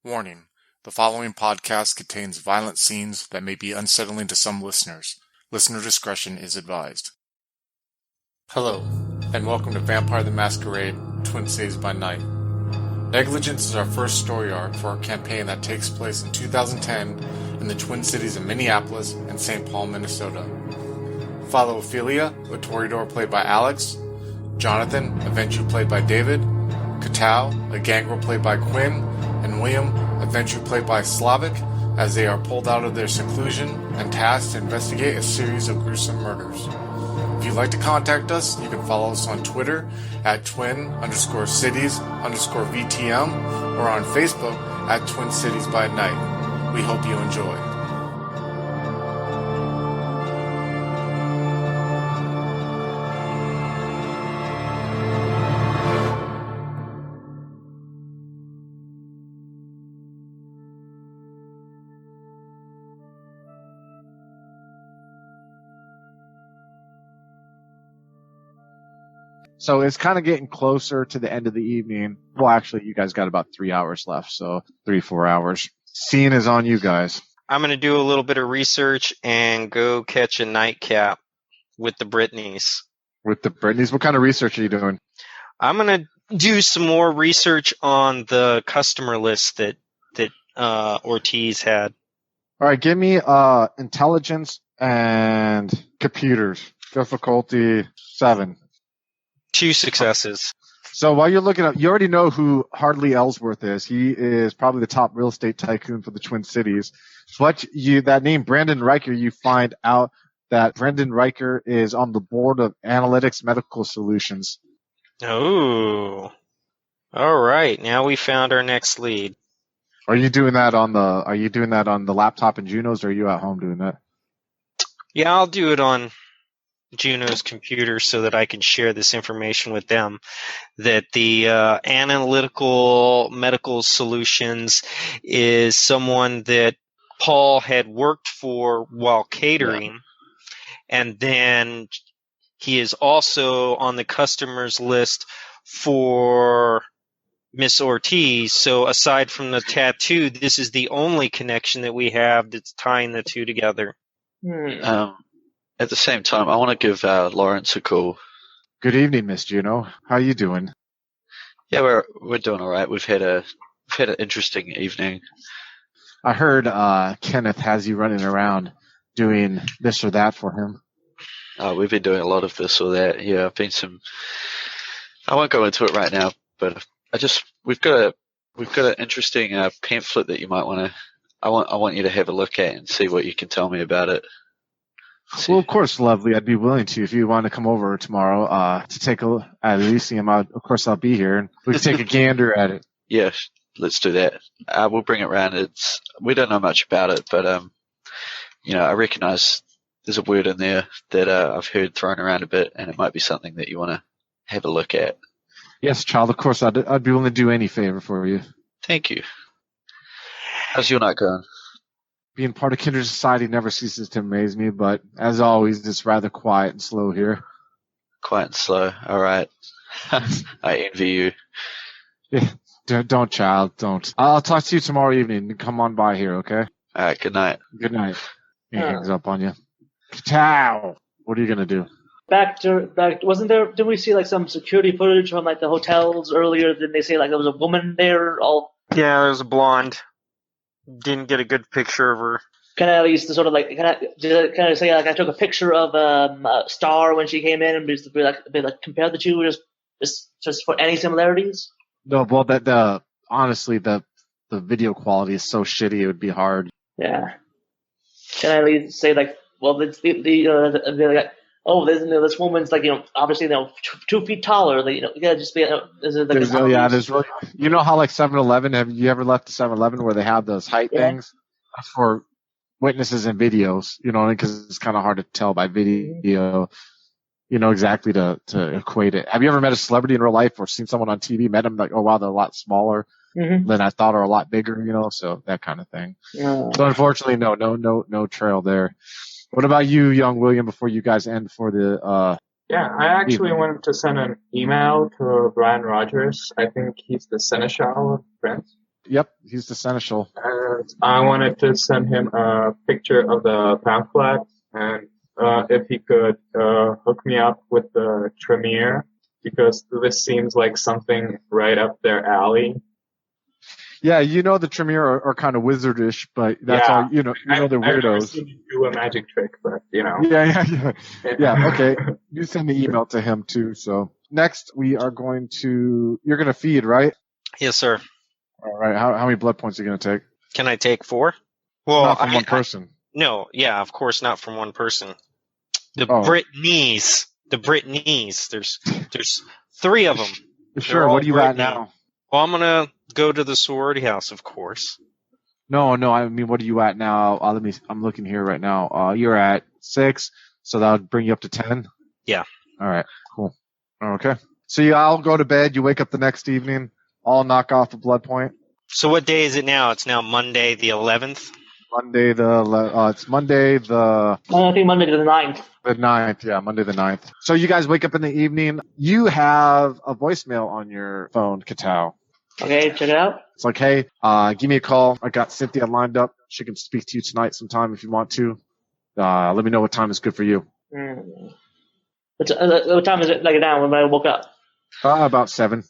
Warning: the following podcast contains violent scenes that may be unsettling to some listeners. Listener discretion is advised. Hello, and welcome to Vampire the Masquerade, Twin Cities by Night. Negligence is our first story arc for our campaign that takes place in 2010 in the Twin Cities of Minneapolis and St. Paul, Minnesota. Follow Ophelia, a Toreador played by Alex, Jonathan, a Ventrue played by David, Katao, a Gangrel played by Quinn, and William, a Ventrue played by Slavic, as they are pulled out of their seclusion and tasked to investigate a series of gruesome murders. If you'd like to contact us, you can follow us on Twitter at twin_cities_VTM or on Facebook at Twin Cities by Night. We hope you enjoy. So it's kind of getting closer to the end of the evening. Well, actually, you guys got about 3 hours left, so 3-4 hours. Scene is on you guys. I'm going to do a little bit of research and go catch a nightcap with the Britneys. With the Britneys? What kind of research are you doing? I'm going to do some more research on the customer list that Ortiz had. All right, give me intelligence and computers. Difficulty 7. 2 successes. So while you're looking up, you already know who Hardly Ellsworth is. He is probably the top real estate tycoon for the Twin Cities. That name, Brandon Riker, you find out that Brendan Riker is on the board of Analytics Medical Solutions. Oh. All right. Now we found our next lead. Are you doing that on the laptop in Juno's, or are you at home doing that? Yeah, I'll do it on Juno's computer so that I can share this information with them, that the Analytical Medical Solutions is someone that Paul had worked for while catering, and then he is also on the customers list for Miss Ortiz. So aside from the tattoo, this is the only connection that we have that's tying the two together. At the same time, I want to give Lawrence a call. Good evening, Miss Juno. How you doing? Yeah, we're doing all right. We've had an interesting evening. I heard Kenneth has you running around doing this or that for him. We've been doing a lot of this or that. Yeah, I won't go into it right now, but we've got an interesting pamphlet that you might want to. I want you to have a look at and see what you can tell me about it. Well, of course, lovely. I'd be willing to if you want to come over tomorrow to take a look at Elysium. Of course, I'll be here, and we can take a gander at it. Yeah, let's do that. We'll bring it round. We don't know much about it, but I recognise there's a word in there that I've heard thrown around a bit, and it might be something that you want to have a look at. Yes, child. Of course, I'd be willing to do any favor for you. Thank you. How's your night going? Being part of Kindred society never ceases to amaze me, but as always, it's rather quiet and slow here. Quiet and slow. All right. I envy you. Yeah, don't, child, don't. I'll talk to you tomorrow evening. Come on by here, okay? All right. Good night. Good night. He hangs up on you. Ciao. What are you gonna do? Back, wasn't there? Didn't we see like some security footage from like the hotels earlier? Didn't they say like there was a woman there? Yeah, there was a blonde. Didn't get a good picture of her. Can I at least sort of like can I say like I took a picture of Star when she came in and just be like compare the two just for any similarities? No, well honestly the video quality is so shitty it would be hard. Yeah. Can I at least say like this woman's like obviously 2 feet taller. You gotta just be. There's really. You know how like 7-Eleven? Have you ever left a 7-Eleven where they have those height things for witnesses and videos? You know, because it's kind of hard to tell by video. You know exactly to equate it. Have you ever met a celebrity in real life or seen someone on TV? Met them like, oh wow, they're a lot smaller than I thought, or a lot bigger. You know, so that kind of thing. So unfortunately, no trail there. What about you, young William, before you guys end for the Yeah, I actually wanted to send an email to Brian Rogers. I think he's the seneschal of France. Yep, he's the seneschal. And I wanted to send him a picture of the pamphlet, and if he could hook me up with the Tremere, because this seems like something right up their alley. Yeah, the Tremere are kind of wizardish, but that's all. They're I've never weirdos. seen him do a magic trick, but Yeah. Okay, you send the email to him too. So next, you're going to feed, right? Yes, sir. All right. How many blood points are you going to take? Can I take 4? Well, Not from one person. No, yeah, of course not from one person. The Britneys. There's 3 of them. Sure. What are you at now? Well, I'm gonna go to the sorority house, of course. No. I mean, what are you at now? I'm looking here right now. You're at 6, so that would bring you up to 10. Yeah. All right. Cool. Okay. So I'll go to bed. You wake up the next evening. I'll knock off a blood point. So what day is it now? It's now Monday the 11th. It's Monday the. I think Monday the 9th. The 9th, yeah, Monday the 9th. So you guys wake up in the evening. You have a voicemail on your phone, Katao. Okay, check it out. It's like, hey, give me a call. I got Cynthia lined up. She can speak to you tonight sometime if you want to. Let me know what time is good for you. What time is it like now when I woke up? About 7.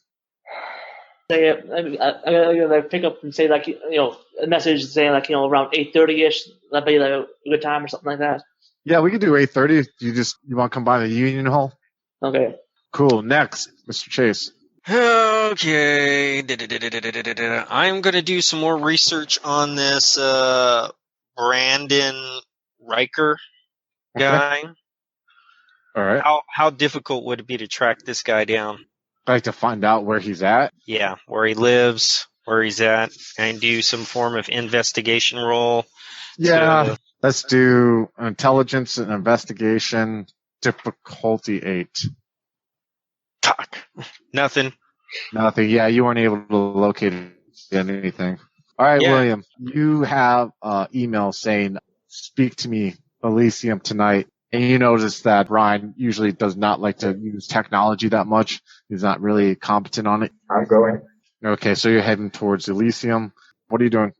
I'm gonna pick up and say a message saying around 8:30ish. That'd be like a good time or something like that. Yeah, we could do 8:30. You want to come by the Union Hall? Okay. Cool. Next, Mr. Chase. Okay. I'm gonna do some more research on this Brandon Riker guy. Okay. All right. How difficult would it be to track this guy down? I'd like to find out where he's at. Yeah, where he lives, where he's at, and do some form of investigation roll. Yeah, let's do intelligence and investigation, difficulty 8. Talk. Nothing. Yeah, you weren't able to locate anything. All right, William, you have email saying, speak to me, Elysium, tonight. And you notice that Brian usually does not like to use technology that much. He's not really competent on it. I'm going. Okay, so you're heading towards Elysium. What are you doing?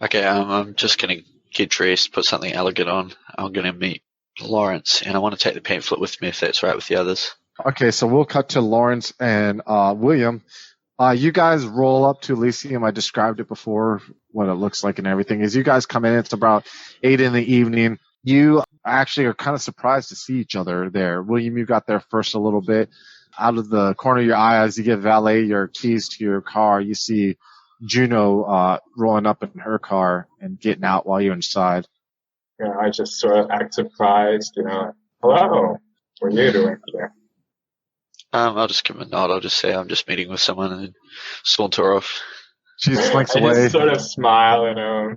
Okay, I'm just going to get dressed, put something elegant on. I'm going to meet Lawrence, and I want to take the pamphlet with me if that's right with the others. Okay, so we'll cut to Lawrence and William. You guys roll up to Elysium. I described it before, what it looks like and everything. As you guys come in, it's about 8 in the evening. You actually are kind of surprised to see each other there. William, you got there first a little bit. Out of the corner of your eye, as you give valet your keys to your car, you see Juno rolling up in her car and getting out while you're inside. I just sort of act surprised, hello, what are you doing here? I'll just give him a nod. I'll just say I'm just meeting with someone and saunter off. She slinks away. I just sort of smile,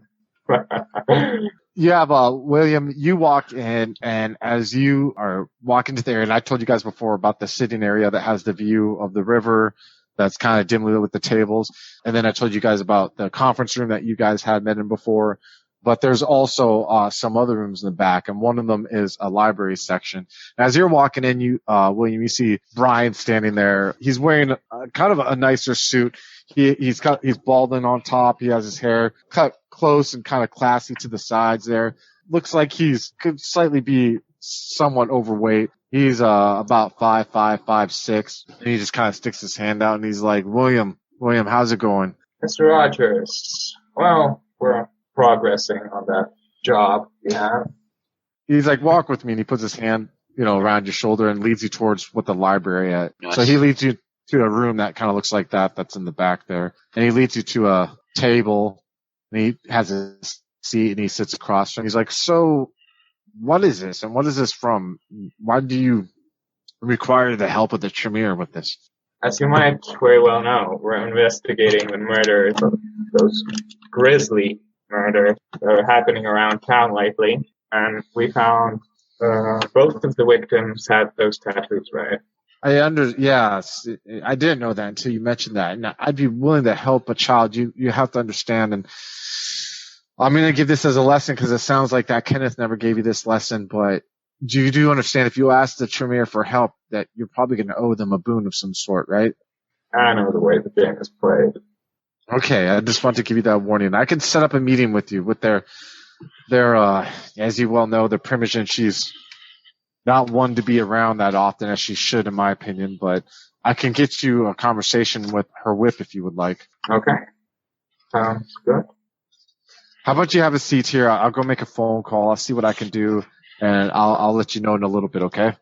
You have William, you walk in, and as you are walking to there, and I told you guys before about the sitting area that has the view of the river that's kind of dimly lit with the tables. And then I told you guys about the conference room that you guys had met in before. But there's also some other rooms in the back, and one of them is a library section. As you're walking in, William, you see Brian standing there. He's wearing kind of a nicer suit. He's balding on top. He has his hair cut close and kind of classy to the sides there. Looks like could slightly be somewhat overweight. He's about 5'5", 5'6", and he just kind of sticks his hand out and he's like, William, how's it going? Mr. Rogers, well, we're progressing on that job you have. He's like, walk with me, and he puts his hand, around your shoulder and leads you towards what the library at. Nice. So he leads you to a room that kind of looks like that's in the back there. And he leads you to a table, and he has a seat, and he sits across from him. He's like, so what is this? And what is this from? Why do you require the help of the Tremere with this? As you might very well know, we're investigating the murders of those grisly murders that are happening around town lately. And we found both of the victims had those tattoos, right? Yes, I didn't know that until you mentioned that. And I'd be willing to help a child. You have to understand. And I'm going to give this as a lesson because it sounds like that Kenneth never gave you this lesson. But you do understand if you ask the Tremere for help that you're probably going to owe them a boon of some sort, right? I know the way the game is played. Okay, I just want to give you that warning. I can set up a meeting with you with their as you well know, their Primogen. She's not one to be around that often as she should, in my opinion, but I can get you a conversation with her whip if you would like. Okay. Sounds good. How about you have a seat here? I'll go make a phone call. I'll see what I can do, and I'll let you know in a little bit, okay?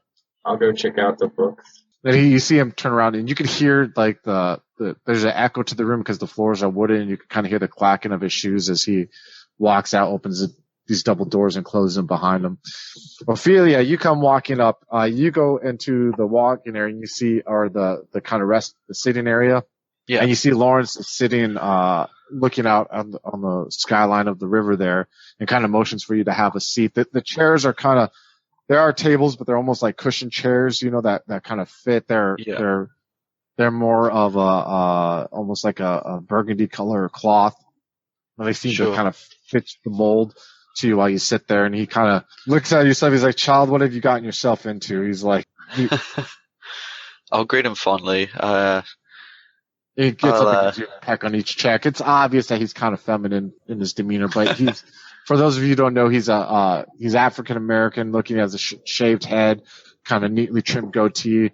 I'll go check out the books. Then you see him turn around, and you can hear like there's an echo to the room because the floors are wooden, and you can kind of hear the clacking of his shoes as he walks out, opens these double doors and closes them behind him. Ophelia, you come walking up. You go into the walk-in area, and you see, or the kind of the sitting area. Yeah. And you see Lawrence sitting, looking out on the skyline of the river there, and kind of motions for you to have a seat. The chairs are kind of, there are tables, but they're almost like cushion chairs, that kind of fit. They're more of almost like a burgundy color cloth. And they seem to kind of fit the mold to you while you sit there. And he kind of looks at yourself. He's like, "Child, what have you gotten yourself into?" He's like, I'll greet him fondly. He gets up and peck on each cheek. It's obvious that he's kind of feminine in his demeanor, but he's, for those of you who don't know, he's African American, looking as a shaved head, kind of neatly trimmed goatee.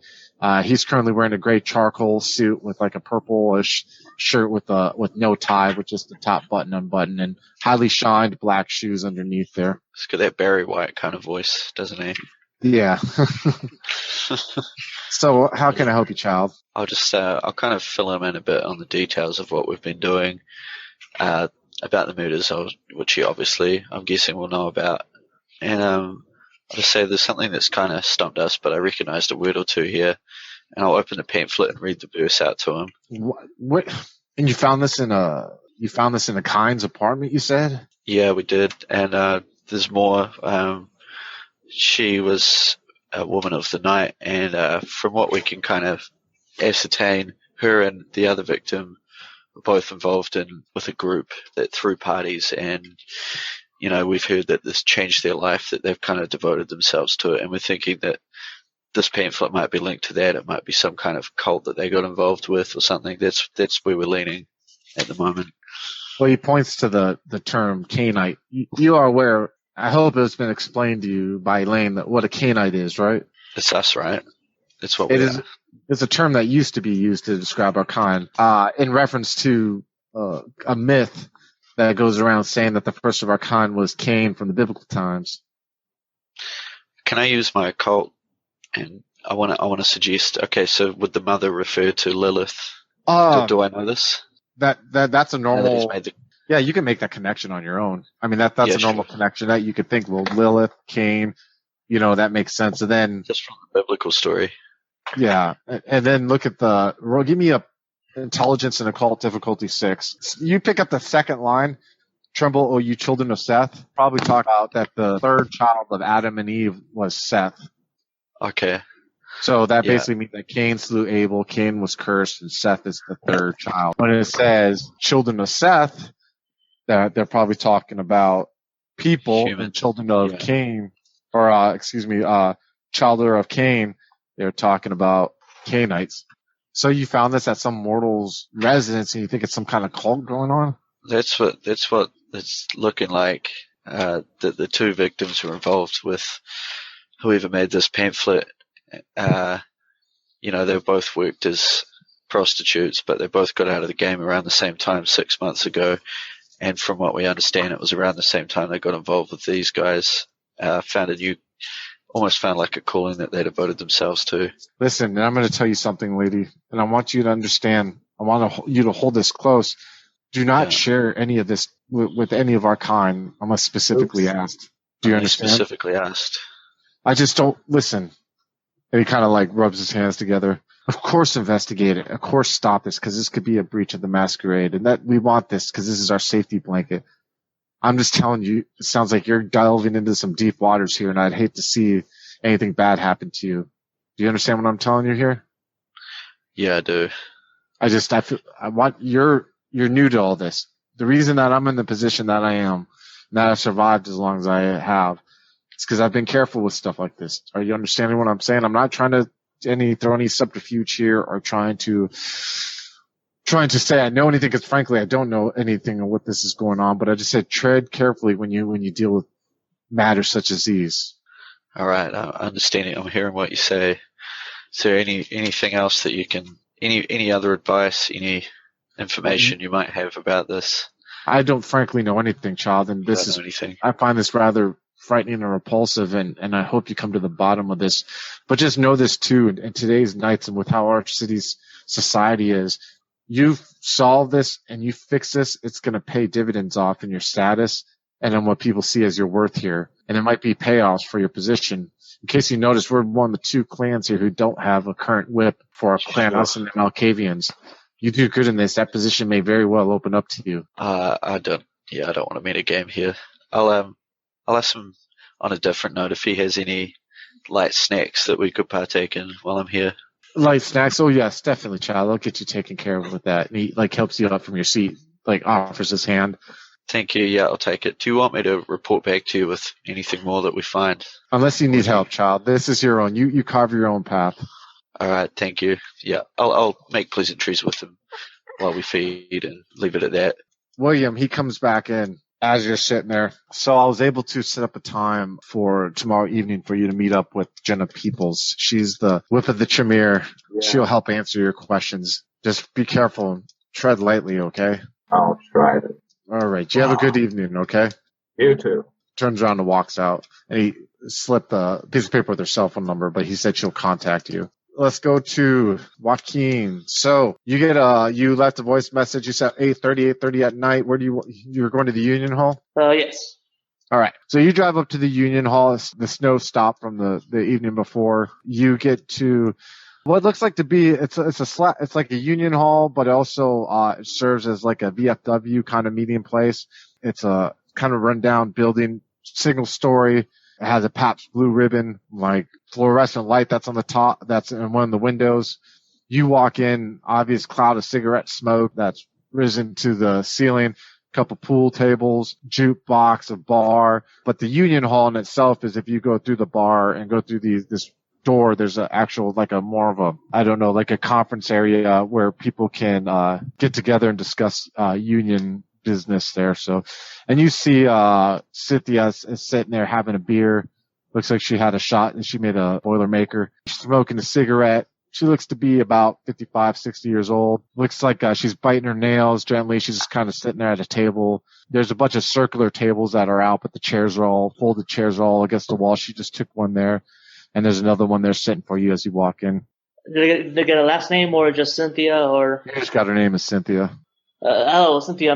He's currently wearing a gray charcoal suit with like a purplish shirt with no tie, with just the top button unbuttoned, and highly shined black shoes underneath there. He's got that Barry White kind of voice, doesn't he? Yeah. So how can I help you, child? I'll just I'll kind of fill him in a bit on the details of what we've been doing about the murders, which he obviously, I'm guessing, will know about. And I'll just say there's something that's kind of stumped us, but I recognised a word or two here. And I'll open the pamphlet and read the verse out to him. What? And you found this in a Kind's apartment, you said? Yeah, we did. And there's more. She was a woman of the night, and from what we can kind of ascertain, her and the other victim were both involved with a group that threw parties, and we've heard that this changed their life, that they've kind of devoted themselves to it, and we're thinking that this pamphlet might be linked to that. It might be some kind of cult that they got involved with or something. That's where we're leaning at the moment. Well, he points to the term Canaanite. You are aware, I hope it's been explained to you by Elaine, that what a Canaanite is, right? It's us, right? It's what we are. It's a term that used to be used to describe our kind, in reference to a myth that goes around saying that the first of our kind was Cain from the biblical times. Can I use my occult? And I want to suggest. Okay, so would the mother refer to Lilith? Do I know this? That's a normal. Yeah, you can make that connection on your own. I mean, that's a normal connection that you could think. Well, Lilith, Cain, that makes sense. And then just from the biblical story. Yeah, and then look at give me a intelligence and occult difficulty 6. You pick up the second line. Tremble, O you children of Seth. Probably talk about that the third child of Adam and Eve was Seth. Okay. So that basically means that Cain slew Abel, Cain was cursed, and Seth is the third child. When it says children of Seth, that they're probably talking about people, and children of Cain, or childer of Cain, they're talking about Canaanites. So you found this at some mortal's residence, and you think it's some kind of cult going on? That's what it's looking like. The two victims were involved with whoever made this pamphlet. They both worked as prostitutes, but they both got out of the game around the same time 6 months ago. And from what we understand, it was around the same time they got involved with these guys. Almost found like a calling that they devoted themselves to. Listen, and I'm going to tell you something, lady, and I want you to understand. I want you to hold this close. Do not share any of this with any of our kind unless specifically asked. Do you understand? Specifically asked. I just don't listen. And he kind of like rubs his hands together. Of course, investigate it. Of course, stop this because this could be a breach of the Masquerade, and that we want this because this is our safety blanket. I'm just telling you, it sounds like you're delving into some deep waters here, and I'd hate to see anything bad happen to you. Do you understand what I'm telling you here? Yeah, I do. You're new to all this. The reason that I'm in the position that I am, and that I've survived as long as I have, is because I've been careful with stuff like this. Are you understanding what I'm saying? I'm not trying to throw any subterfuge here or trying to trying to say I know anything because frankly I don't know anything of what this is going on, but I just said tread carefully when you deal with matters such as these. All right, I'm understanding. I'm hearing what you say. Is there anything else that you can, any other advice, any information you might have about this? I don't frankly know anything, child, and You don't know anything. I find this rather frightening and repulsive, and I hope you come to the bottom of this. But just know this too, in today's nights and with how our city's society is, you solve this and you fix this, it's going to pay dividends off in your status and in what people see as your worth here. And it might be payoffs for your position. In case you notice, we're one of the two clans here who don't have a current whip for our clan, us and the Malkavians. You do good in this, that position may very well open up to you. I don't want to meet a game here. I'll ask him on a different note if he has any light snacks that we could partake in while I'm here. Light snacks? Oh yes, definitely, child. I'll get you taken care of with that. And he helps you up from your seat, offers his hand. Thank you. Yeah, I'll take it. Do you want me to report back to you with anything more that we find? Unless you need help, child. This is your own. You carve your own path. All right, thank you. Yeah, I'll make pleasantries with him while we feed and leave it at that. William, he comes back in as you're sitting there. So I was able to set up a time for tomorrow evening for you to meet up with Jenna Peoples. She's the whip of the Tremere. Yeah. She'll help answer your questions. Just be careful and tread lightly, okay? I'll try it. All right. You have a good evening, okay? You too. Turns around and walks out. And he slipped a piece of paper with her cell phone number, but he said she'll contact you. Let's go to Joaquin. So you you left a voice message. You said 8:30 at night. Where you're going to the Union Hall? Yes. All right. So you drive up to the Union Hall. The snow stopped from the evening before. You get to what looks like to be it's like a Union Hall, but also it serves as like a VFW kind of meeting place. It's a kind of rundown building, single story. It has a Pabst Blue Ribbon, fluorescent light that's on the top, that's in one of the windows. You walk in, obvious cloud of cigarette smoke that's risen to the ceiling, couple pool tables, jukebox, a bar. But the Union Hall in itself is, if you go through the bar and go through this door, there's an actual, a conference area where people can get together and discuss union business there. So, and you see Cynthia is sitting there having a beer. Looks like she had a shot and she made a Boilermaker. She's smoking a cigarette. She looks to be about 55, 60 years old. Looks like she's biting her nails gently. She's just kind of sitting there at a table. There's a bunch of circular tables that are out, but the chairs are all against the wall. She just took one there. And there's another one there sitting for you as you walk in. Did they get a last name or just Cynthia or? You just got her name as Cynthia. Cynthia,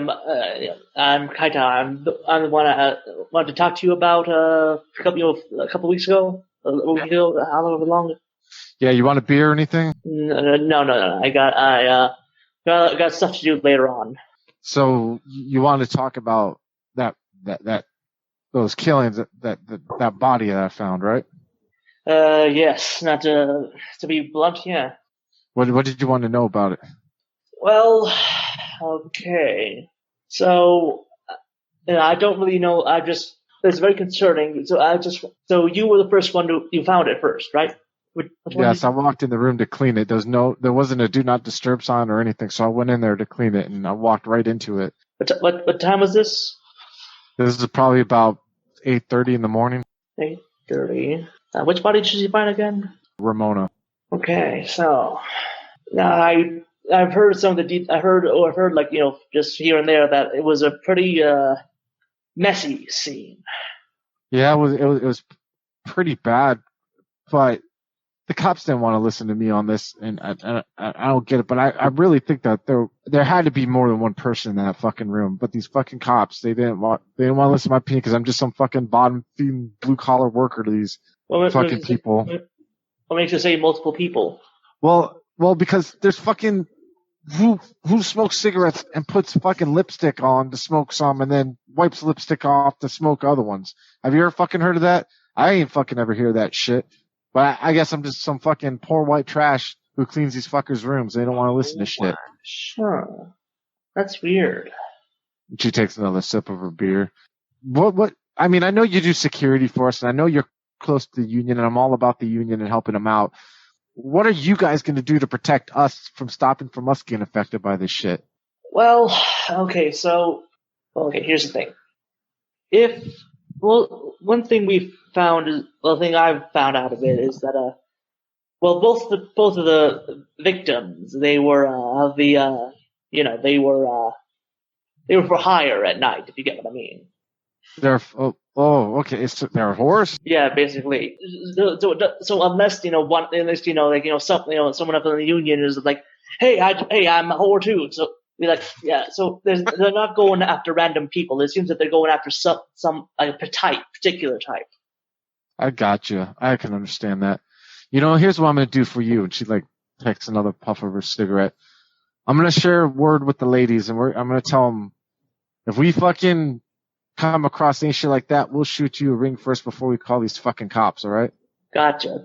I'm Kaita. I'm the one I wanted to talk to you about a couple weeks ago. How long? Yeah, you want a beer or anything? No. I got stuff to do later on. So you want to talk about those killings, that body that I found, right? Yes. Not to be blunt, yeah. What did you want to know about it? Well, okay. So, I don't really know. It's very concerning. So you were the first one you found it first, right? Yes, I walked in the room to clean it. There wasn't a do not disturb sign or anything, so I went in there to clean it, and I walked right into it. What time was this? This is probably about 8:30 in the morning. 8:30. Which body did you find again? Ramona. Okay, so I've heard some of the I've heard just here and there that it was a pretty messy scene. Yeah, it was pretty bad, but the cops didn't want to listen to me on this, and I don't get it. But I really think that there had to be more than one person in that fucking room. But these fucking cops, they didn't want to listen to my opinion because I'm just some fucking bottom feeding blue collar worker to these fucking people. What makes you say multiple people? Well, because there's fucking who smokes cigarettes and puts fucking lipstick on to smoke some and then wipes lipstick off to smoke other ones. Have you ever fucking heard of that? I ain't fucking ever hear that shit. But I guess I'm just some fucking poor white trash who cleans these fuckers' rooms. They don't want to listen to shit. Sure. That's weird. She takes another sip of her beer. What? I mean, I know you do security for us, and I know you're close to the union, and I'm all about the union and helping them out. what are you guys going to do to protect us from us getting affected by this shit? Well, okay, here's the thing. One thing we found is, the thing I've found out of it is that, both of the victims, they were, they were for hire at night, if you get what I mean. They're okay. They're whores. Yeah, basically. So unless someone up in the union is like, hey, I'm a whore too. So be like, yeah. So they're not going after random people. It seems that they're going after some like a particular type. I got you. I can understand that. Here's what I'm gonna do for you. And she takes another puff of her cigarette. I'm gonna share a word with the ladies, and I'm gonna tell them if we fucking come across any shit like that, we'll shoot you a ring first before we call these fucking cops. All right? Gotcha.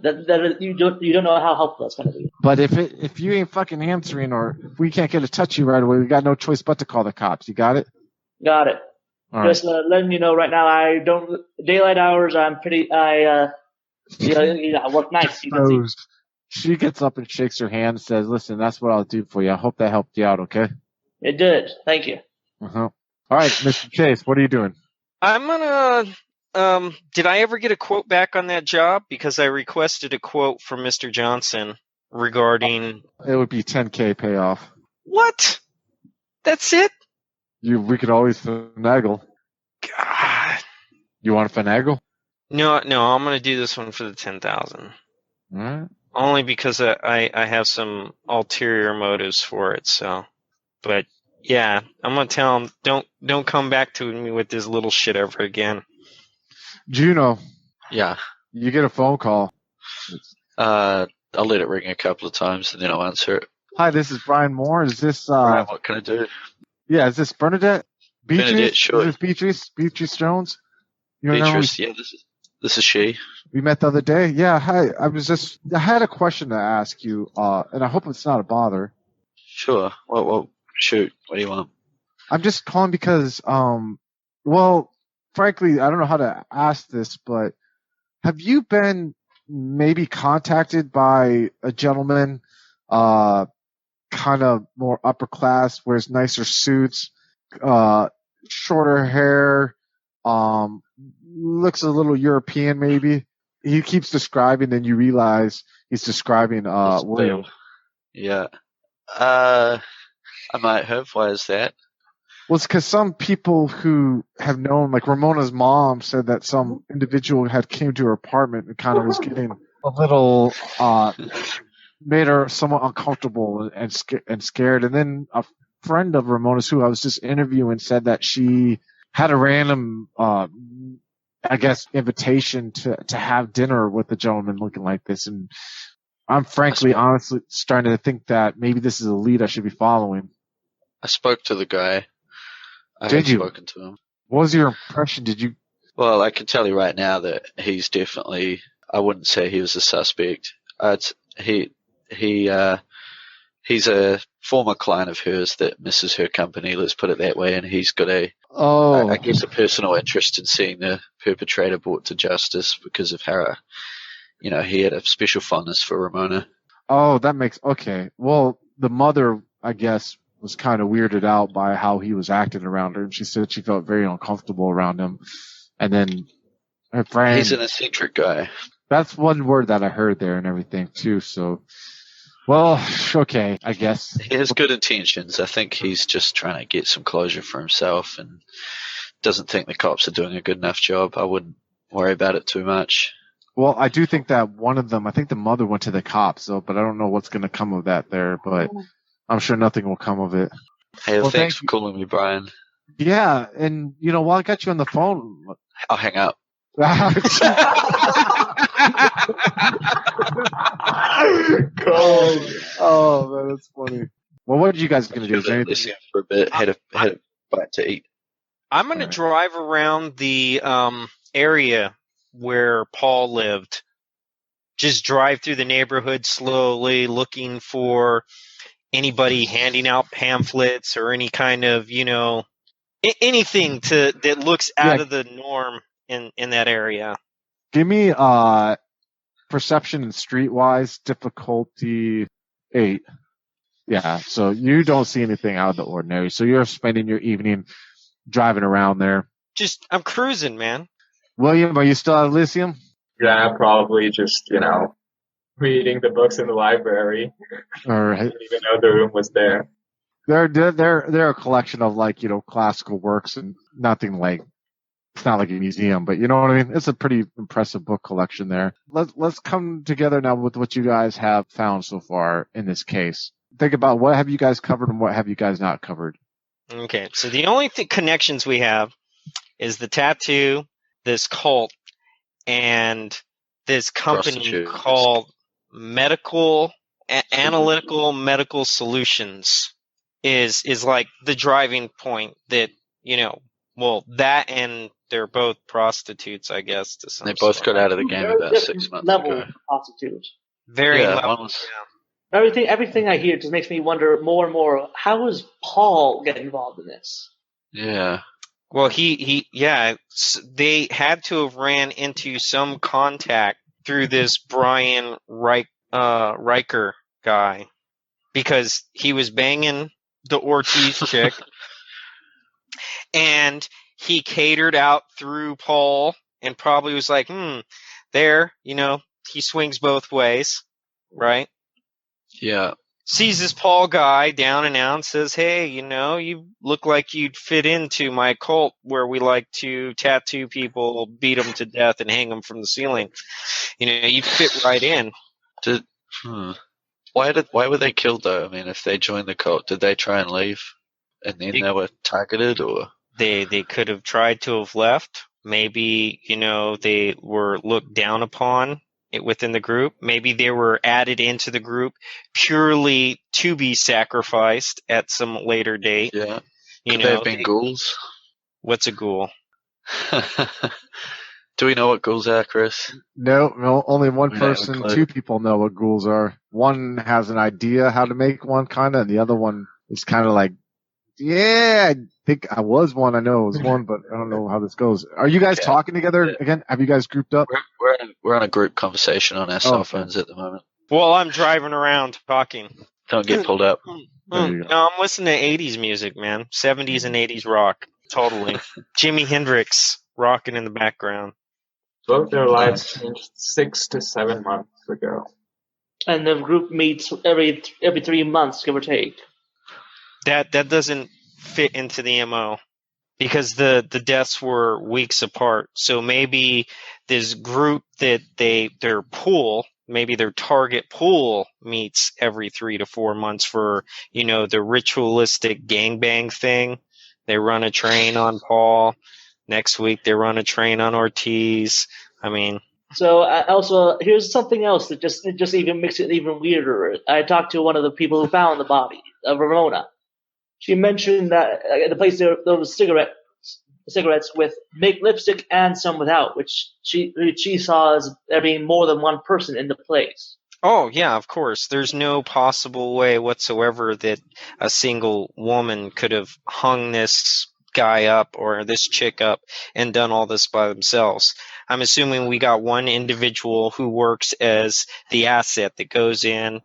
You don't know how helpful that's gonna be. But if you ain't fucking answering, or if we can't get a touch you right away, we got no choice but to call the cops. You got it? Got it. All Just right. letting you know right now, I don't daylight hours. I'm pretty. I work nights. You can see. She gets up and shakes her hand and says, "Listen, that's what I'll do for you. I hope that helped you out. Okay?" It did. Thank you. Uh-huh. All right, Mr. Chase, what are you doing? I'm gonna. Did I ever get a quote back on that job? Because I requested a quote from Mr. Johnson regarding. It would be 10K payoff. What? That's it? We could always finagle. God. You want to finagle? No. I'm gonna do this one for the 10,000. All right. Only because I have some ulterior motives for it. So, but yeah, I'm gonna tell him don't come back to me with this little shit ever again. Juno. Yeah. You get a phone call. I'll let it ring a couple of times and then I'll answer it. Hi, this is Brian Moore. Is this Brian, what can I do? Yeah, is this Bernadette? Beatrice? Bernadette, sure. Is this Beatrice? Beatrice Jones? Beatrice, yeah, this is she. We met the other day. Yeah, hi. I had a question to ask you, and I hope it's not a bother. Sure. Well, shoot. What do you want? I'm just calling because, frankly, I don't know how to ask this, but have you been maybe contacted by a gentleman, kind of more upper class, wears nicer suits, shorter hair, looks a little European maybe? He keeps describing, and you realize he's describing William. Yeah. I might have. Why is that? Well, it's because some people who have known, like Ramona's mom, said that some individual had came to her apartment and kind of was getting a little, made her somewhat uncomfortable and scared. And then a friend of Ramona's, who I was just interviewing, said that she had a random, I guess, invitation to have dinner with a gentleman looking like this. And I'm honestly starting to think that maybe this is a lead I should be following. I spoke to the guy. Did you? Spoken to him. What was your impression? Did you? Well, I can tell you right now that he's definitely. I wouldn't say he was a suspect. He's a former client of hers that misses her company. Let's put it that way. And he's got I guess, a personal interest in seeing the perpetrator brought to justice because of how, he had a special fondness for Ramona. Oh, that makes okay. Well, the mother, I guess, was kind of weirded out by how he was acting around her, and she said she felt very uncomfortable around him. And then her friend. He's an eccentric guy. That's one word that I heard there and everything too. So, well, okay, I guess. He has good intentions. I think he's just trying to get some closure for himself and doesn't think the cops are doing a good enough job. I wouldn't worry about it too much. Well, I do think that one of them, I think the mother went to the cops, though, but I don't know what's going to come of that there, but I'm sure nothing will come of it. Hey, well, thanks for calling me, Brian. Yeah, and, while I got you on the phone... I'll hang up. Oh, man, that's funny. Well, what are you guys going to do? Listen for a bit. Had a bite to eat. I'm going to drive around the area where Paul lived. Just drive through the neighborhood slowly, looking for anybody handing out pamphlets or any kind of, anything that looks out of the norm in that area. Give me perception and streetwise difficulty 8. Yeah, so you don't see anything out of the ordinary. So you're spending your evening driving around there. I'm cruising, man. William, are you still at Elysium? Yeah, probably just, reading the books in the library. Or I didn't even know the room was there. they're a collection of classical works and nothing like, it's not like a museum, but you know what I mean? It's a pretty impressive book collection there. Let's come together now with what you guys have found so far in this case. Think about what have you guys covered and what have you guys not covered. Okay, so the only connections we have is the tattoo, this cult, and this company called Analytical Medical Solutions is like the driving point that, that and they're both prostitutes, I guess. They both got out of the game about 6 months ago. Prostitutes. Very Yeah, level. one was, Everything I hear just makes me wonder more and more, how does Paul get involved in this? yeah. Well, they had to have ran into some contact through this Brian Riker guy, because he was banging the Ortiz chick, and he catered out through Paul, and probably was like, he swings both ways, right? Yeah. Sees this Paul guy down and out and says, hey, you look like you'd fit into my cult where we like to tattoo people, beat them to death, and hang them from the ceiling. You'd fit right in. Why were they killed, though? I mean, if they joined the cult, did they try and leave and then they were targeted, or? They could have tried to have left. Maybe, they were looked down upon within the group. Maybe they were added into the group purely to be sacrificed at some later date. Yeah. Could they have been ghouls? What's a ghoul? Do we know what ghouls are, Chris? No, only one person. 2 people know what ghouls are. One has an idea how to make one, kind of, and the other one is kind of like, yeah, I think I was one. I know it was one, but I don't know how this goes. Are you guys talking together again? Have you guys grouped up? We're on a group conversation on our cell phones at the moment. Well, I'm driving around talking. Don't get pulled up. No, I'm listening to 80s music, man. 70s and 80s rock. Totally. Jimi Hendrix rocking in the background. Both their lives changed 6 to 7 months ago. And the group meets every 3 months, give or take. That doesn't fit into the MO, because the deaths were weeks apart. So maybe this group that their pool, maybe their target pool, meets every 3 to 4 months for, the ritualistic gangbang thing. They run a train on Paul. Next week they run a train on Ortiz. I mean. So also, here's something else that just even makes it even weirder. I talked to one of the people who found the body, Ramona. She mentioned that at the place there was cigarettes with make lipstick and some without, which she saw as there being more than one person in the place. Oh, yeah, of course. There's no possible way whatsoever that a single woman could have hung this guy up or this chick up and done all this by themselves. I'm assuming we got one individual who works as the asset that goes in,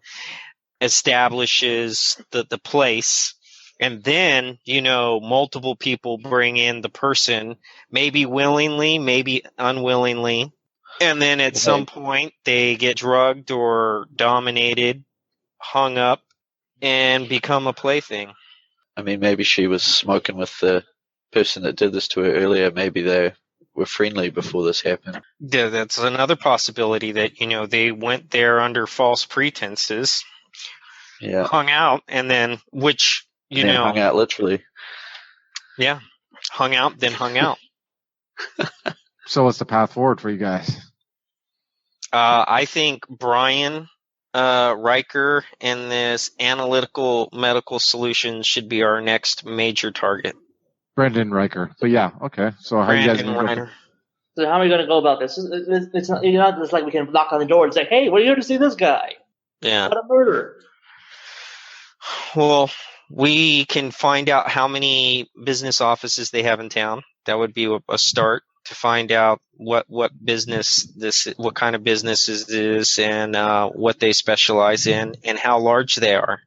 establishes the place, and then, multiple people bring in the person, maybe willingly, maybe unwillingly. And then at some point they get drugged or dominated, hung up, and become a plaything. I mean, maybe she was smoking with the person that did this to her earlier. Maybe they were friendly before this happened. Yeah, that's another possibility that, they went there under false pretenses, hung out, and then, hung out literally. Yeah, hung out, then hung out. So what's the path forward for you guys? I think Brian Riker and this Analytical Medical Solutions should be our next major target. Brendan Riker. But yeah, okay. So how you guys Reiner. So how are we going to go about this? It's not just like we can knock on the door and say, hey, we're here to see this guy. Yeah. What a murder. Well, we can find out how many business offices they have in town. That would be a start. to find out what kind of business is this, and what they specialize in, and how large they are.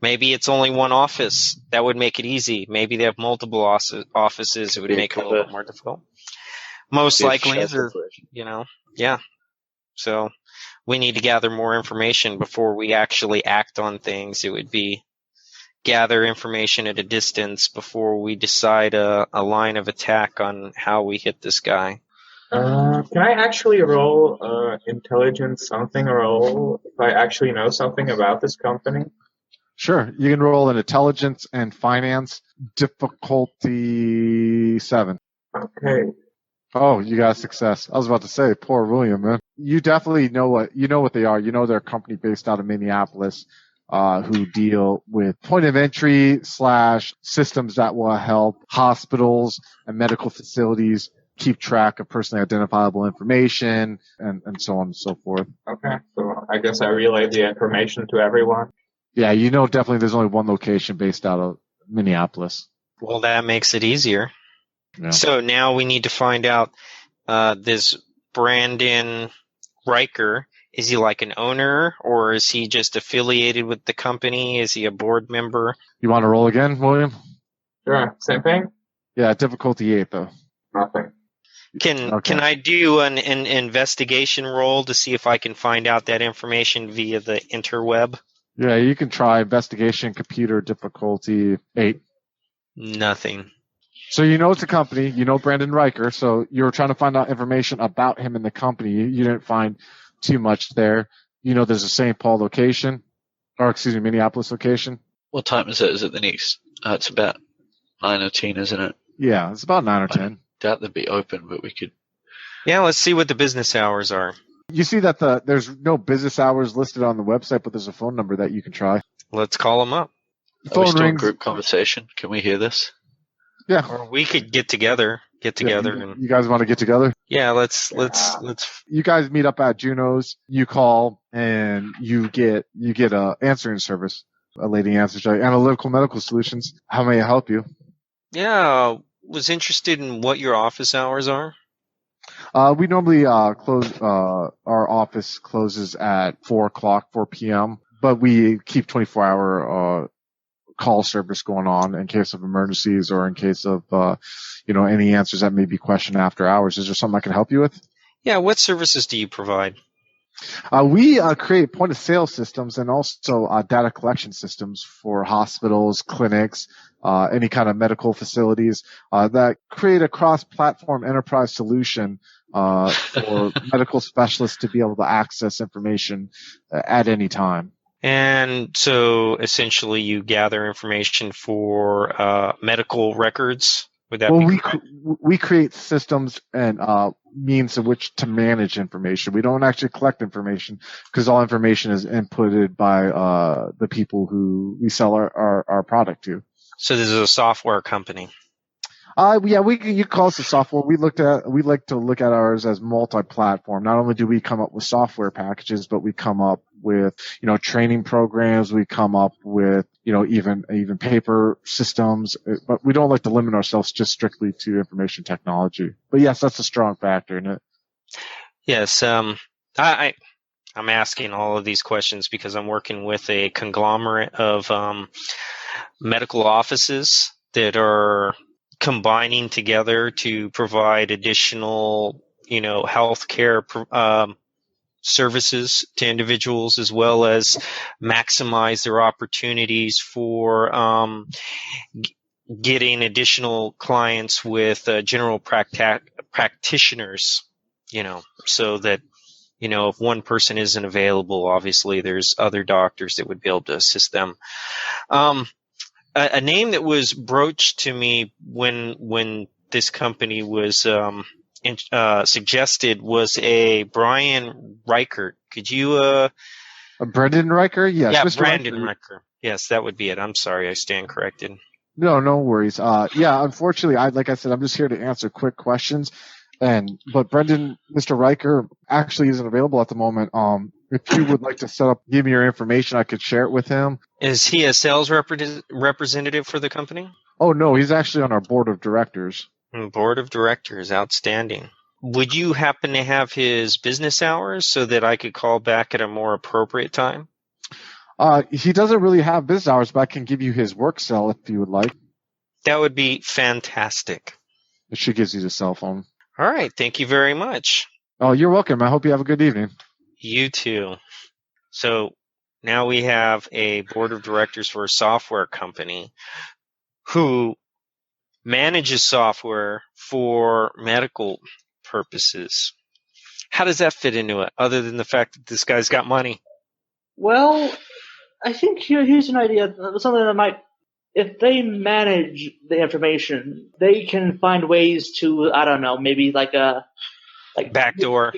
Maybe it's only one office. That would make it easy. Maybe they have multiple offices. It would make it a little bit more difficult. Most likely, yeah. So we need to gather more information before we actually act on things. It would be gather information at a distance before we decide a line of attack on how we hit this guy. Can I actually roll intelligence something roll if I actually know something about this company? Sure. You can roll an intelligence and finance difficulty 7. Okay. Oh, you got a success. I was about to say, poor William, man. You definitely know what they are. You know they're a company based out of Minneapolis, who deal with point of entry / systems that will help hospitals and medical facilities keep track of personally identifiable information and so on and so forth. Okay. So I guess I relay the information to everyone. Yeah, you know definitely there's only one location based out of Minneapolis. Well, that makes it easier. Yeah. So now we need to find out this Brandon Riker. Is he like an owner, or is he just affiliated with the company? Is he a board member? You want to roll again, William? Sure. Same thing? Yeah, difficulty 8 though. Nothing. Can I do an investigation roll to see if I can find out that information via the interweb? Yeah, you can try investigation computer difficulty 8. Nothing. So you know it's a company. You know Brandon Riker. So you were trying to find out information about him and the company. You didn't find too much there. You know there's a St. Paul location, Minneapolis location. What time is it? Is it the next? It's about 9 or 10, isn't it? Yeah, it's about 9 or 10. I doubt they'd be open, but we could. Yeah, let's see what the business hours are. You see that there's no business hours listed on the website, but there's a phone number that you can try. Let's call them up. Are we Phone still in rings. group conversation? Can we hear this? Yeah. Or we could get together. You guys want to get together? Yeah, let's. You guys meet up at Juno's. You call and you get a answering service. A lady answers, like, Analytical Medical Solutions. How may I help you? Yeah, was interested in what your office hours are. We normally close. Our office closes at 4 p.m. But we keep 24-hour call service going on in case of emergencies or in case of any answers that may be questioned after hours. Is there something I can help you with? Yeah, what services do you provide? We create point-of-sale systems and also data collection systems for hospitals, clinics, any kind of medical facilities that create a cross-platform enterprise solution for medical specialists to be able to access information at any time. And so essentially you gather information for medical records? Would that be correct? We create systems and means of which to manage information. We don't actually collect information because all information is inputted by the people who we sell our product to. So this is a software company. You call us a software. We like to look at ours as multi-platform. Not only do we come up with software packages, but we come up with, training programs. We come up with, even paper systems, but we don't like to limit ourselves just strictly to information technology. But yes, that's a strong factor in it. Yes. I'm asking all of these questions because I'm working with a conglomerate of medical offices that are combining together to provide additional, healthcare services to individuals, as well as maximize their opportunities for getting additional clients with general practitioners. So that if one person isn't available, obviously there's other doctors that would be able to assist them. A name that was broached to me when this company was suggested was a Brian Reichert. Could you? A Brendan Riker? Yes. Yeah, Mr. Brandon Riker. Yes, that would be it. I'm sorry, I stand corrected. No worries. Unfortunately, like I said, I'm just here to answer quick questions. But Mr. Riker actually isn't available at the moment. If you would like to give me your information, I could share it with him. Is he a sales representative for the company? Oh, no, he's actually on our board of directors. Board of directors, outstanding. Would you happen to have his business hours so that I could call back at a more appropriate time? He doesn't really have business hours, but I can give you his work cell if you would like. That would be fantastic. She gives you the cell phone. All right. Thank you very much. Oh, you're welcome. I hope you have a good evening. You too. So now we have a board of directors for a software company who manages software for medical purposes. How does that fit into it, other than the fact that this guy's got money? Well, I think here's an idea, something that might, if they manage the information, they can find ways to, I don't know, maybe like Backdoor.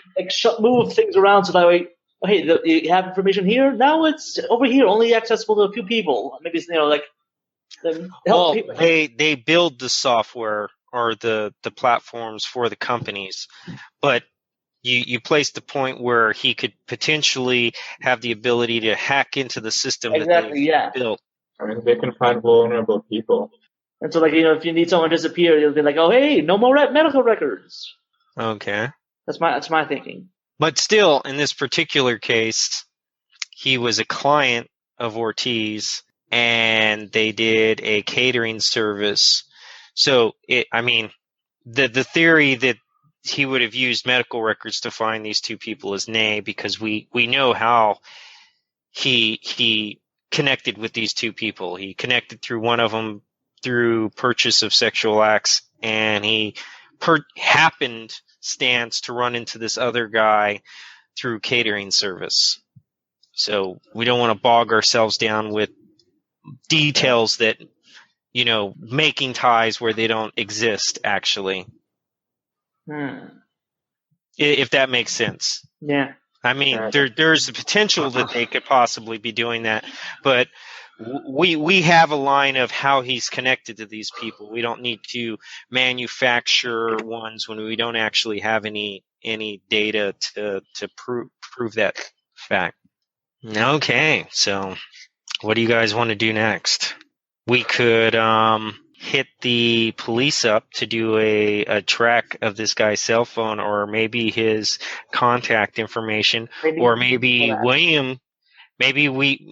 Move things around so that way, hey, you have information here, now it's over here, only accessible to a few people. Maybe it's, Well, people. they build the software or the platforms for the companies, but you place the point where he could potentially have the ability to hack into the system that they've built. I mean, they can find vulnerable people. And so, if you need someone to disappear, you'll be like, oh, hey, no more medical records. Okay. That's my thinking. But still, in this particular case, he was a client of Ortiz, and they did a catering service. So, the theory that he would have used medical records to find these two people is nay, because we know how he connected with these two people. He connected through one of them through purchase of sexual acts, and he happenstance to run into this other guy through catering service. So we don't want to bog ourselves down with details that, making ties where they don't exist, actually. If that makes sense. Yeah. I mean, there's the potential that they could possibly be doing that, but we have a line of how he's connected to these people. We don't need to manufacture ones when we don't actually have any data to prove that fact. Okay, so what do you guys want to do next? We could hit the police up to do a track of this guy's cell phone, or maybe his contact information, or maybe William. Maybe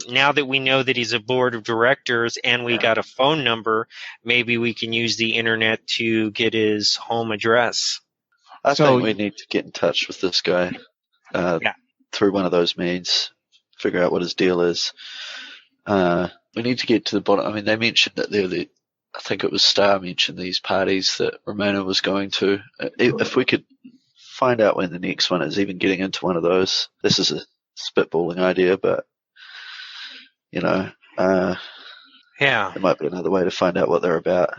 now that we know that he's a board of directors and we got a phone number, maybe we can use the internet to get his home address. I think we need to get in touch with this guy through one of those means, figure out what his deal is. We need to get to the bottom. I mean, they mentioned that I think it was Star mentioned these parties that Ramona was going to. If we could find out when the next one is, even getting into one of those. This is a spitballing idea, but there might be another way to find out what they're about.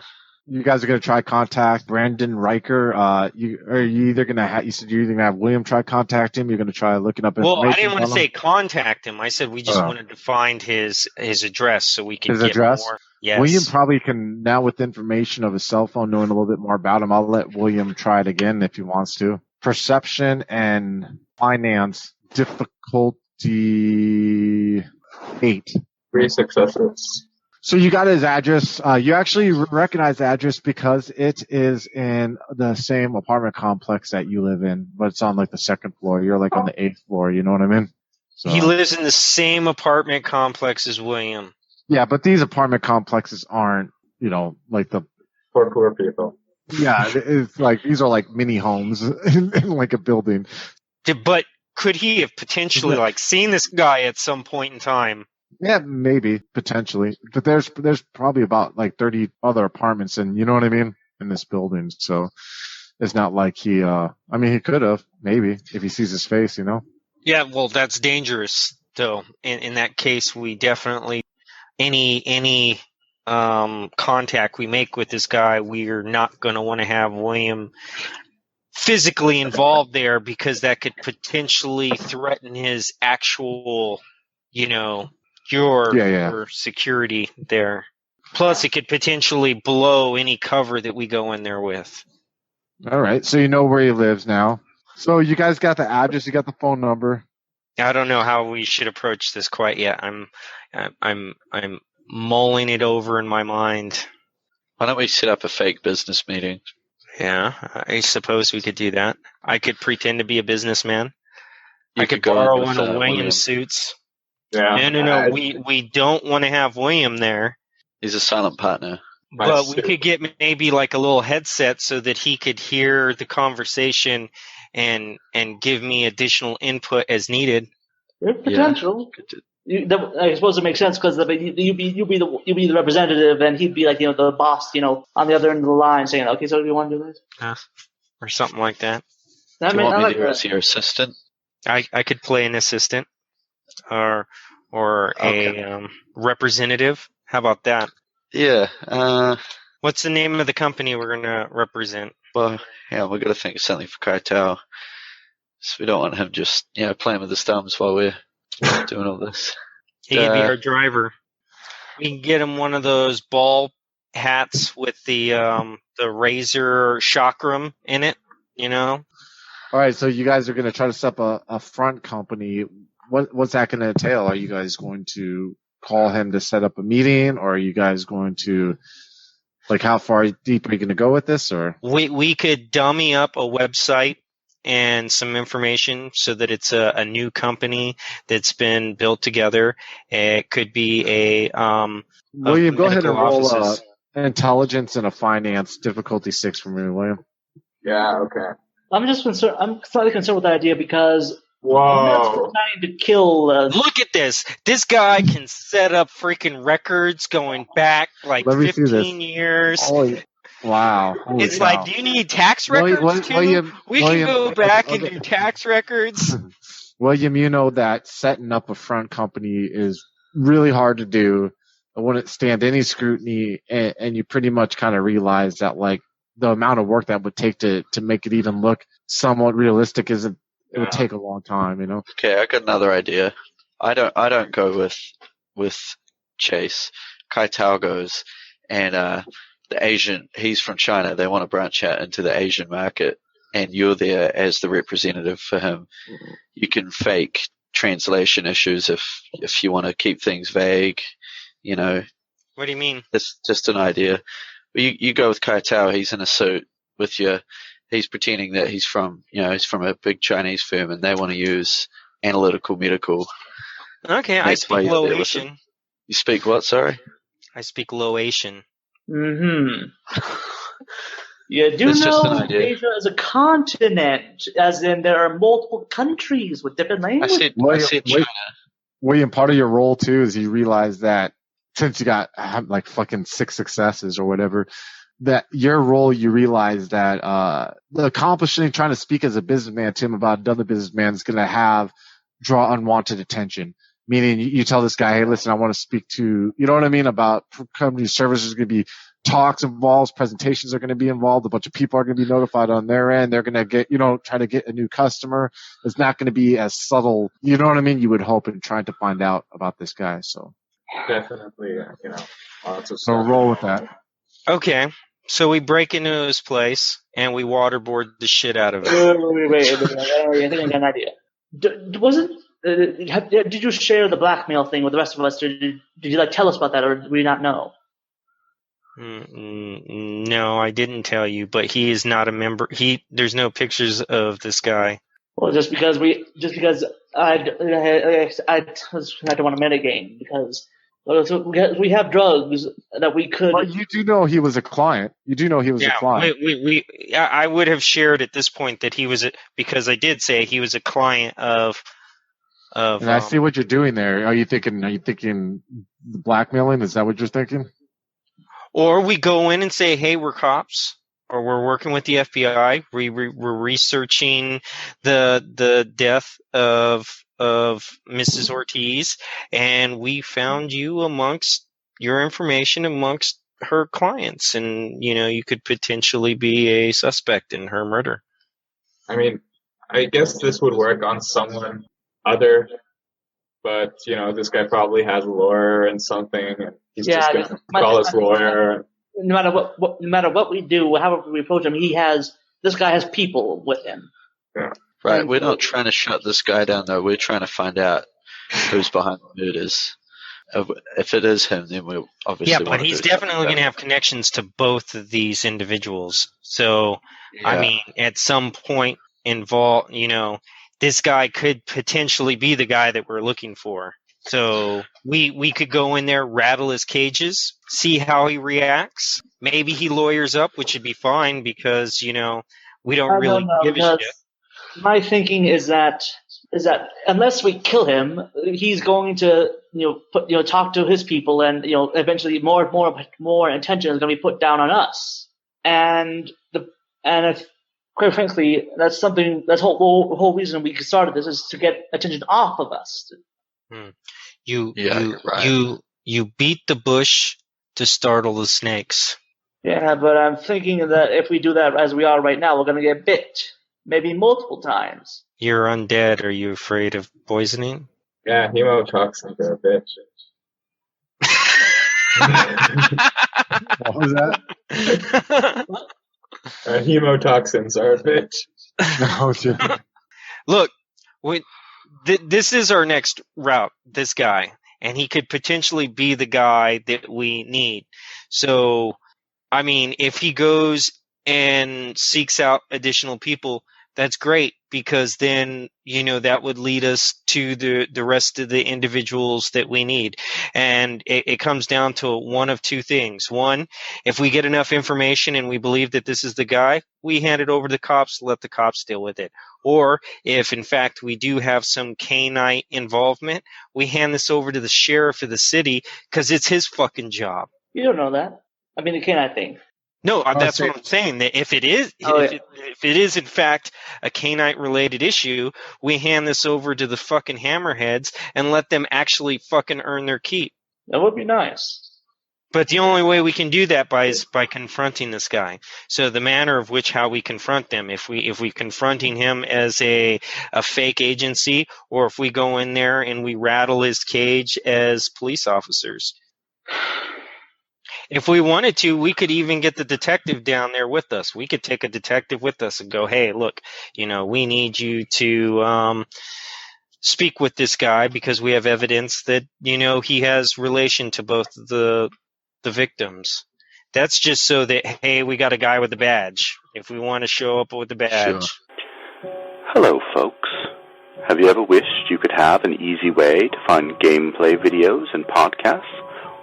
You guys are going to try contact Brandon Riker. You said you're either going to have William try contact him. You're going to try looking up information. Well, I didn't want to say contact him. I said we just wanted to find his address so we can get more. Yes. William probably can, now with information of his cell phone, knowing a little bit more about him. I'll let William try it again if he wants to. Perception and finance difficulty 8. 3 successes. So you got his address. You actually recognize the address because it is in the same apartment complex that you live in, but it's on like the 2nd floor. You're like on the 8th floor. You know what I mean? So, he lives in the same apartment complex as William. Yeah, but these apartment complexes aren't, like the for poor people. Yeah, it's like these are like mini homes in like a building. But could he have potentially seen this guy at some point in time? Yeah, maybe, potentially. But there's probably about like 30 other apartments, and you know what I mean, in this building. So it's not like he he could have, maybe, if he sees his face, Yeah, well, that's dangerous, though. In that case, we definitely, any contact we make with this guy, we're not going to want to have William physically involved there, because that could potentially threaten his actual, your security there. Plus, it could potentially blow any cover that we go in there with. All right, so you know where he lives now. So you guys got the address, you got the phone number. I don't know how we should approach this quite yet. I'm mulling it over in my mind. Why don't we set up a fake business meeting? Yeah, I suppose we could do that. I could pretend to be a businessman. You I could go in borrow with one of William. William's suits. Yeah. No. We don't want to have William there. He's a silent partner. But we could get maybe like a little headset so that he could hear the conversation and give me additional input as needed. There's potential. I suppose it makes sense because you'd be the representative, and he'd be like the boss, on the other end of the line, saying, "Okay, so do you want to do this?" Or something like that. Do you want me to do as your assistant? I could play an assistant or a representative. How about that? Yeah. What's the name of the company we're going to represent? Well, yeah, we've got to think of something for Kaitou. So we don't want him just playing with his thumbs while we're doing all this. He could be our driver. We can get him one of those ball hats with the razor chakram in it, All right, so you guys are going to try to set up a front company. What's that going to entail? Are you guys going to call him to set up a meeting, or are you guys going to, how far deep are you going to go with this? Or we could dummy up a website and some information so that it's a new company that's been built together. It could be a William, go ahead and roll an intelligence and a finance difficulty 6 for me, William. Yeah. Okay. I'm just concerned. I'm slightly concerned with that idea because Whoa. trying to kill. Look at this. This guy can set up freaking records going back like 15 years. Wow. It's like, do you need tax records too? We can go back and do tax records. William, you know that setting up a front company is really hard to do. It wouldn't stand any scrutiny, and you pretty much kind of realize that the amount of work that would take to make it even look somewhat realistic it would take a long time, Okay, I got another idea. I don't go with Chase. Kaitou goes, and the Asian, he's from China. They want to branch out into the Asian market, and you're there as the representative for him. You can fake translation issues if you want to keep things vague, What do you mean? It's just an idea. You go with Kaitou. He's in a suit with you. He's pretending that he's from a big Chinese firm, and they want to use analytical medical. Okay, I speak Low Asian. You speak what? Sorry. I speak Low Asian. Mm-hmm. You do know Asia is a continent, as in there are multiple countries with different languages. I said China. William, part of your role too is you realize that since you got fucking 6 successes or whatever, that your role, you realize that accomplishing trying to speak as a businessman to him about another businessman is going to draw unwanted attention. Meaning you tell this guy, hey, listen, I want to speak to, you know what I mean, about company services. There's going to be talks involved, presentations are going to be involved, a bunch of people are going to be notified on their end. They're going to get, try to get a new customer. It's not going to be as subtle, you know what I mean, you would hope in trying to find out about this guy. So definitely, lots of so stuff. roll with that. Okay, so we break into his place and we waterboard the shit out of it. Wait. I think I got an idea. Did you share the blackmail thing with the rest of us? Did you tell us about that, or did we not know? No, I didn't tell you, but he is not a member. There's no pictures of this guy. Well, just because I don't want to metagame because we have drugs that we could. But you do know he was a client. You do know he was a client. I would have shared at this point that he was because I did say he was a client of. And I see what you're doing there. Are you thinking blackmailing? Is that what you're thinking? Or we go in and say, hey, we're cops, or we're working with the FBI. We're researching the death of Mrs. Ortiz, and we found you amongst your information amongst her clients, and you could potentially be a suspect in her murder. I mean, I guess this would work on someone other, but this guy probably has a lawyer and something, and he's just gonna call his lawyer. No matter what we do, however we approach him, this guy has people with him. Yeah. Right, we're not trying to shut this guy down though. We're trying to find out who's behind the murders. If it is him, then we'll obviously Yeah, want but to he's do definitely something going to about have connections to both of these individuals. So, it. I Yeah. mean, at some point involved, this guy could potentially be the guy that we're looking for. So we could go in there, rattle his cages, see how he reacts. Maybe he lawyers up, which would be fine because, we don't I don't really know, give a shit. because my thinking is that unless we kill him, he's going to talk to his people, and eventually more attention is going to be put down on us. And if, quite frankly, that's whole reason we started this is to get attention off of us. You're right. You beat the bush to startle the snakes. Yeah, but I'm thinking that if we do that as we are right now, we're going to get bit, maybe multiple times. You're undead. Are you afraid of poisoning? Yeah, hemotoxins are a bitch. What was that? Hemotoxins are a bitch. No, dude. Look, this is our next route, this guy, and he could potentially be the guy that we need. So, I mean, if he goes and seeks out additional people, that's great, because then, that would lead us to the rest of the individuals that we need. And it comes down to one of two things. One, if we get enough information and we believe that this is the guy, we hand it over to the cops, let the cops deal with it. Or if, in fact, we do have some canine involvement, we hand this over to the sheriff of the city, because it's his fucking job. You don't know that. I mean, the canine thing. No, that's Okay. what I'm saying. That if it is, if it is in fact a canine related issue, we hand this over to the fucking hammerheads and let them actually fucking earn their keep. That would be nice. But the only way we can do that is by confronting this guy. So the manner of which how we confront them, if we confronting him as a fake agency, or if we go in there and we rattle his cage as police officers. If we wanted to, we could even get the detective down there with us. We could take a detective with us and go, hey, look, we need you to speak with this guy because we have evidence that, he has relation to both the victims. That's just so that, hey, we got a guy with a badge. If we want to show up with a badge. Sure. Hello, folks. Have you ever wished you could have an easy way to find gameplay videos and podcasts,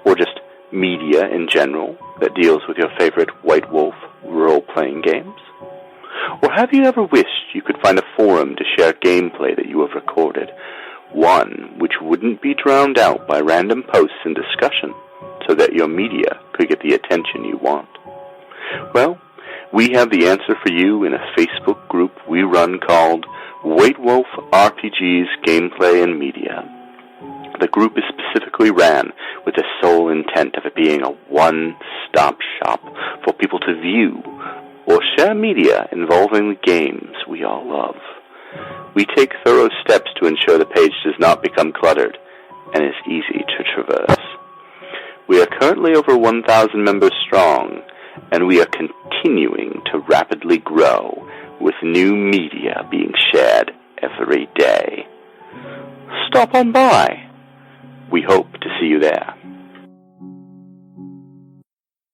or just media in general that deals with your favorite White Wolf role-playing games? Or have you ever wished you could find a forum to share gameplay that you have recorded, one which wouldn't be drowned out by random posts and discussion, so that your media could get the attention you want? Well, we have the answer for you in a Facebook group we run called White Wolf RPGs Gameplay and Media. The group is specifically ran with the sole intent of it being a one-stop shop for people to view or share media involving the games we all love. We take thorough steps to ensure the page does not become cluttered and is easy to traverse. We are currently over 1,000 members strong, and we are continuing to rapidly grow, with new media being shared every day. Stop on by. We hope to see you there.